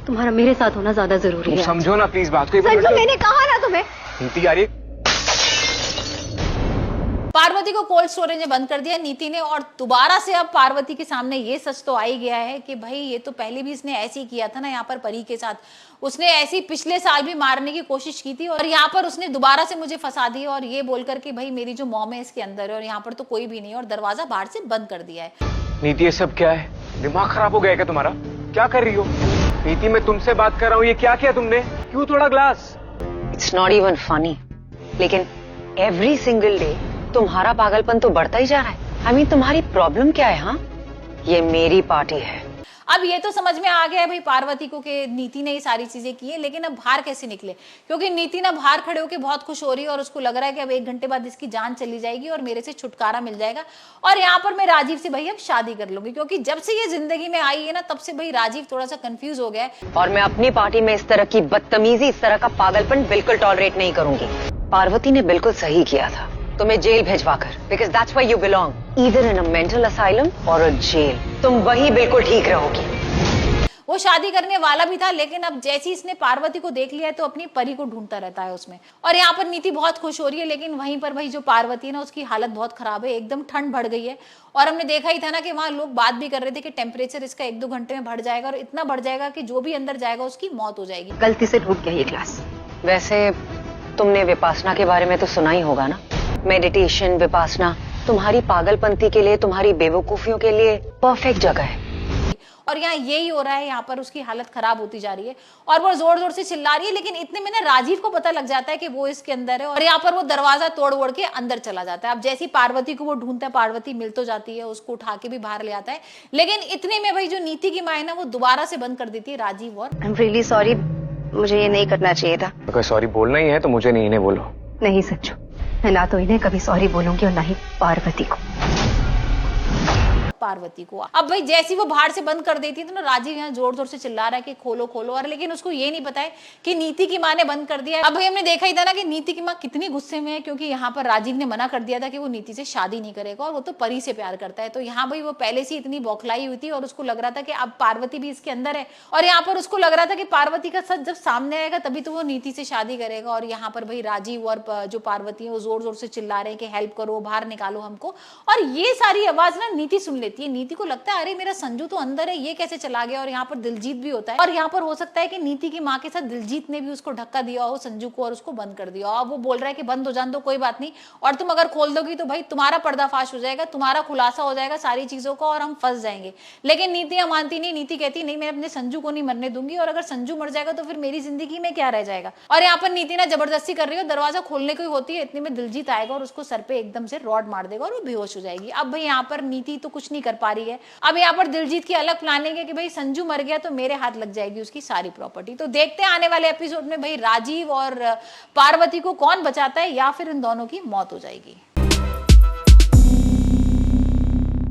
तुम्हारा मेरे साथ होना ज्यादा जरूरी है। समझो ना प्लीज बात को। संजू, मैंने कहा ना तुम्हें। नीति यार, पार्वती को कोल्ड स्टोरेज में बंद कर दिया नीति ने, और दोबारा से अब पार्वती के सामने ये सच तो आ ही गया है कि भाई ये तो पहले भी इसने ऐसे ही किया था ना, यहाँ पर परी के साथ उसने ऐसी पिछले साल भी मारने की कोशिश की थी, और यहाँ पर उसने दोबारा से मुझे फंसा दिया और ये बोलकर कि भाई मेरी जो मॉम है इसके अंदर है और यहाँ पर तो कोई भी नहीं है, और दरवाजा बाहर से बंद कर दिया है। नीति ये सब क्या है? दिमाग खराब हो गया क्या तुम्हारा? क्या कर रही हो? नीति मैं तुमसे बात कर रहा हूँ, ये क्या किया तुमने? क्यों तोड़ा glass? It's not even funny, लेकिन एवरी सिंगल डे तुम्हारा पागलपन तो बढ़ता ही जा रहा है। I mean, तुम्हारी प्रॉब्लम क्या है? हाँ, ये मेरी पार्टी है। अब ये तो समझ में आ गया है भाई पार्वती को कि नीति ने ये सारी चीजें की है, लेकिन अब बाहर कैसे निकले? क्योंकि नीति ना बाहर खड़े होकर बहुत खुश हो रही है और उसको लग रहा है कि अब 1 घंटे बाद इसकी जान चली जाएगी और मेरे से छुटकारा मिल जाएगा, और यहाँ पर मैं राजीव से भाई अब शादी कर लूंगी। क्योंकि जब से ये जिंदगी में आई है ना, तब से भाई राजीव थोड़ा सा कंफ्यूज हो गया है। और मैं अपनी पार्टी में इस तरह की बदतमीजी, इस तरह का पागलपन बिल्कुल टॉलरेट नहीं करूंगी। पार्वती ने बिल्कुल सही किया था तुम्हें जेल भेजवाकर, because that's where you belong, either in a mental asylum और अ जेल। तुम वही बिल्कुल ठीक रहोगी। वो शादी करने वाला भी था, लेकिन अब जैसे इसने पार्वती को देख लिया है तो अपनी परी को ढूंढता रहता है उसमें। और यहाँ पर नीति बहुत खुश हो रही है, लेकिन वहीं पर भाई जो पार्वती है ना, उसकी हालत बहुत खराब है, एकदम ठंड बढ़ गई है। और हमने देखा ही था ना कि वहाँ लोग बात भी कर रहे थे कि टेम्परेचर इसका 1-2 घंटे में बढ़ जाएगा, और इतना बढ़ जाएगा कि जो भी अंदर जाएगा उसकी मौत हो जाएगी। गलती से टूट गया ये ग्लास। वैसे तुमने विपासना के बारे में तो सुना ही होगा ना। मेडिटेशन, विपासना तुम्हारी पागलपंती के लिए, तुम्हारी बेवकूफियों के लिए परफेक्ट जगह है। और यहाँ यही हो रहा है, यहाँ पर उसकी हालत खराब होती जा रही है और वो जोर जोर से चिल्ला रही है। लेकिन इतने में ना राजीव को पता लग जाता है कि वो इसके अंदर है, और यहाँ पर वो दरवाजा तोड़ वोड़ के अंदर चला जाता है। अब जैसी पार्वती को वो ढूंढता है, पार्वती मिल तो जाती है, उसको उठा के भी बाहर ले आता है। लेकिन इतने में भाई जो नीति की माँ है ना, वो दोबारा से बंद कर देती है राजीव। और आई एम रियली सॉरी, मुझे ये नहीं करना चाहिए था। अगर सॉरी बोलना ही है तो मुझे नहीं, इन्हें बोलो। नहीं संजू, मैं ना तो इन्हें कभी सॉरी बोलूंगी और ना ही पार्वती को। पार्वती को अब भाई जैसी वो बाहर से बंद कर देती है तो ना राजीव यहाँ जोर जोर से चिल्ला रहा है कि खोलो खोलो, और लेकिन उसको ये नहीं पता है कि नीति की माँ ने बंद कर दिया है। अब भाई हमने देखा ही था ना कि नीति की माँ कितनी गुस्से में है, क्योंकि यहाँ पर राजीव ने मना कर दिया था कि वो नीति से शादी नहीं करेगा और वो तो परी से प्यार करता है। तो यहाँ भाई वो पहले से इतनी बौखलाई हुई थी और उसको लग रहा था कि अब पार्वती भी इसके अंदर है, और यहाँ पर उसको लग रहा था कि पार्वती का सच जब सामने आएगा तभी तो वो नीति से शादी करेगा। और यहाँ पर भाई राजीव और जो पार्वती है वो जोर जोर से चिल्ला रहे हैं कि हेल्प करो, बाहर निकालो हमको। और ये सारी आवाज ना नीति सुन लेती है। नीति को लगता है अरे मेरा संजू तो अंदर है, ये कैसे चला गया? और यहाँ पर दिलजीत भी होता है, और यहाँ पर हो सकता है कि नीति की माँ के साथ दिलजीत ने भी उसको धक्का दिया हो संजू को और उसको बंद कर दिया। अब वो बोल रहा है कि बंद हो जान दो, कोई बात नहीं, और तुम अगर खोल दोगी तो भाई तुम्हारा पर्दाफाश हो जाएगा, तुम्हारा खुलासा हो जाएगा सारी चीजों का और हम फंस जाएंगे। लेकिन नीति मानती नहीं। नीति कहती नहीं, मैं अपने संजू को नहीं मरने दूंगी, और अगर संजू मर जाएगा तो फिर मेरी जिंदगी में क्या रह जाएगा। और यहाँ पर नीति ना जबरदस्ती कर रही है, दरवाजा खोलने को ही होती है, इतने में दिलजीत आएगा और उसको सर पे एकदम से रॉड मार देगा और वो बेहोश हो जाएगी। अब भाई यहाँ पर नीति तो कुछ नहीं कर पा रही है। अब यहाँ पर दिलजीत की अलग प्लानिंग है कि भाई संजू मर गया तो मेरे हाथ लग जाएगी उसकी सारी प्रॉपर्टी। तो देखते हैं आने वाले एपिसोड में भाई राजीव और पार्वती को कौन बचाता है या फिर इन दोनों की मौत हो जाएगी।